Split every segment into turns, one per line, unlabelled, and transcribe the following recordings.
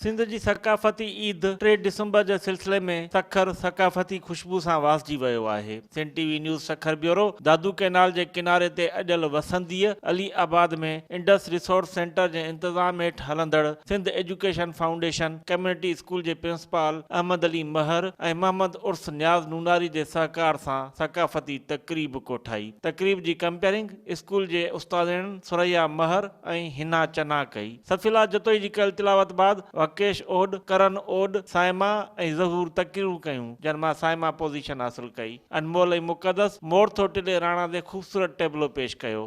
सिंध जी सकाफ़ती ईद 3 डिसंबर जे सिलसिले में सखर सकाफ़ती खुशबू सां वासिजी वियो आहे। Sindh TV news Sukkur bureau Dadu canal जे किनारे ते अॼल वसंदीअ अली आबाद में इंडस रिसोर्स सेंटर जे इंतज़ाम हेठि हलंदड़ Sindh education foundation community school जे प्रिंसिपाल अहमद अली महर ऐं मोहम्मद उर्स न्याज़ नूनारी जे सहकार सां सकाफ़ती तक़रीब कोठाई। तक़रीब जी कंपेयरिंग स्कूल जे उस्तादनि सुरैया महर ऐं हिना चना कई। सफ़िला जतोई जी कल तिलावत बाद वकेश ओड, करण ओड, साइमा ऐं ज़हूर तक़रीरूं कयूं, जन मां साइमा पोज़ीशन हासिल कई। अनमोल ऐं मुक़दस मोर थो टिले राणा ते ख़ूबसूरत टेबलो पेश कयो।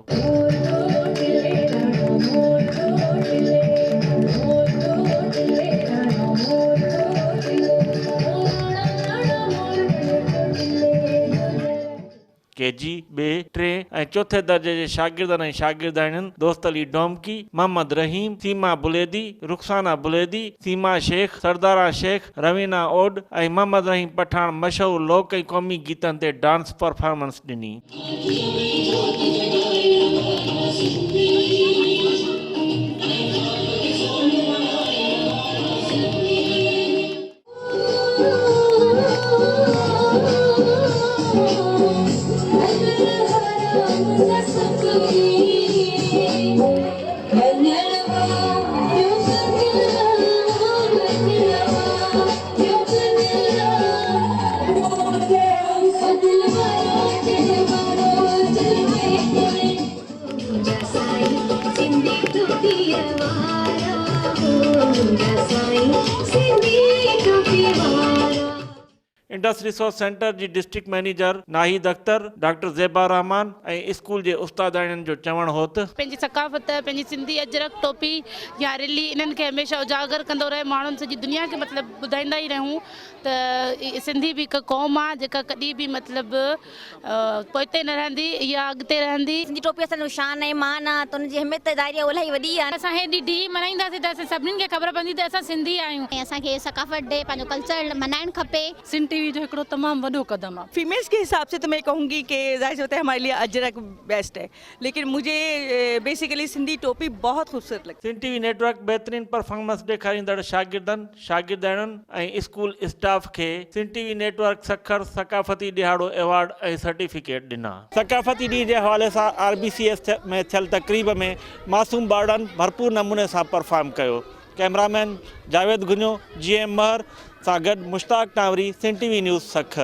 केजी, बे, टे ऐं चौथे दर्जे जे शागिर्दनि ऐं शागिर्दाणियुनि दोस्त अली डोमकी, मोहम्मद रहीम, सीमा बुलेदी, रुखसाना बुलेदी, सीमा शेख, सरदारा शेख, रवीना ओड ऐं मोहम्मद रहीम पठान मशहूर लोक ऐं क़ौमी गीतनि ते डांस परफॉर्मेंस ॾिनी। इंडस रिसोर्स सेंटर जी district manager Nahid Akhtar, doctor Zeba Rehman ऐं स्कूल जे उस्तादाणियुनि जो चवणु हो त
पंहिंजी सकाफ़त, पंहिंजी सिंधी अजरक टोपी या रिली इन्हनि खे हमेशह उजागर कंदो रहे, माण्हुनि सॼी दुनिया खे मतिलबु ॿुधाईंदा ई रहूं त सिंधी बि हिकु क़ौम आहे जेका कॾहिं बि मतिलबु पोइते न रहंदी या अॻिते रहंदी।
सिंधी टोपी असांजो शान आहे, मान आहे, त हुनजी अहमियत दायरी इलाही वॾी आहे।
असां हेॾी डी मल्हाईंदासीं त असां सभिनीनि खे ख़बर पवंदी त असां सिंधी आहियूं।
असांखे सकाफ़त डे पंहिंजो कल्चर मल्हाइणु खपे।
सिंध टीवी जो हिकिड़ो तमामु वॾो कदम आहे।
फीमेल्स के हिसाब से तो मैं कहूँगी कि जाहिर सी बात है हमारे लिए अजरक बेस्ट है, लेकिन मुझे बेसिकली सिंधी टोपी बहुत खूबसूरत लगती है।
सिंध टीवी नेटवर्क बेहतरीन परफॉर्मेंस ॾेखारींदड़ शागिर्दनि, शागिर्दाणियुनि ऐं स्कूल स्टाफ खे सिंध टीवी नेटवर्क सखर सकाफ़ती ॾिहाड़ो अवार्ड ऐं सर्टिफिकेट ॾिना। सकाफ़ती ॾींहं जे हवाले सां RBCS में थियल तक़रीब में मासूम ॿारनि भरपूर नमूने सां परफॉर्म कयो। कैमरामैन जावेद गुञो, GM महर सां गॾु मुश्ताक टावरी, सिंध टीवी न्यूज़ सखर।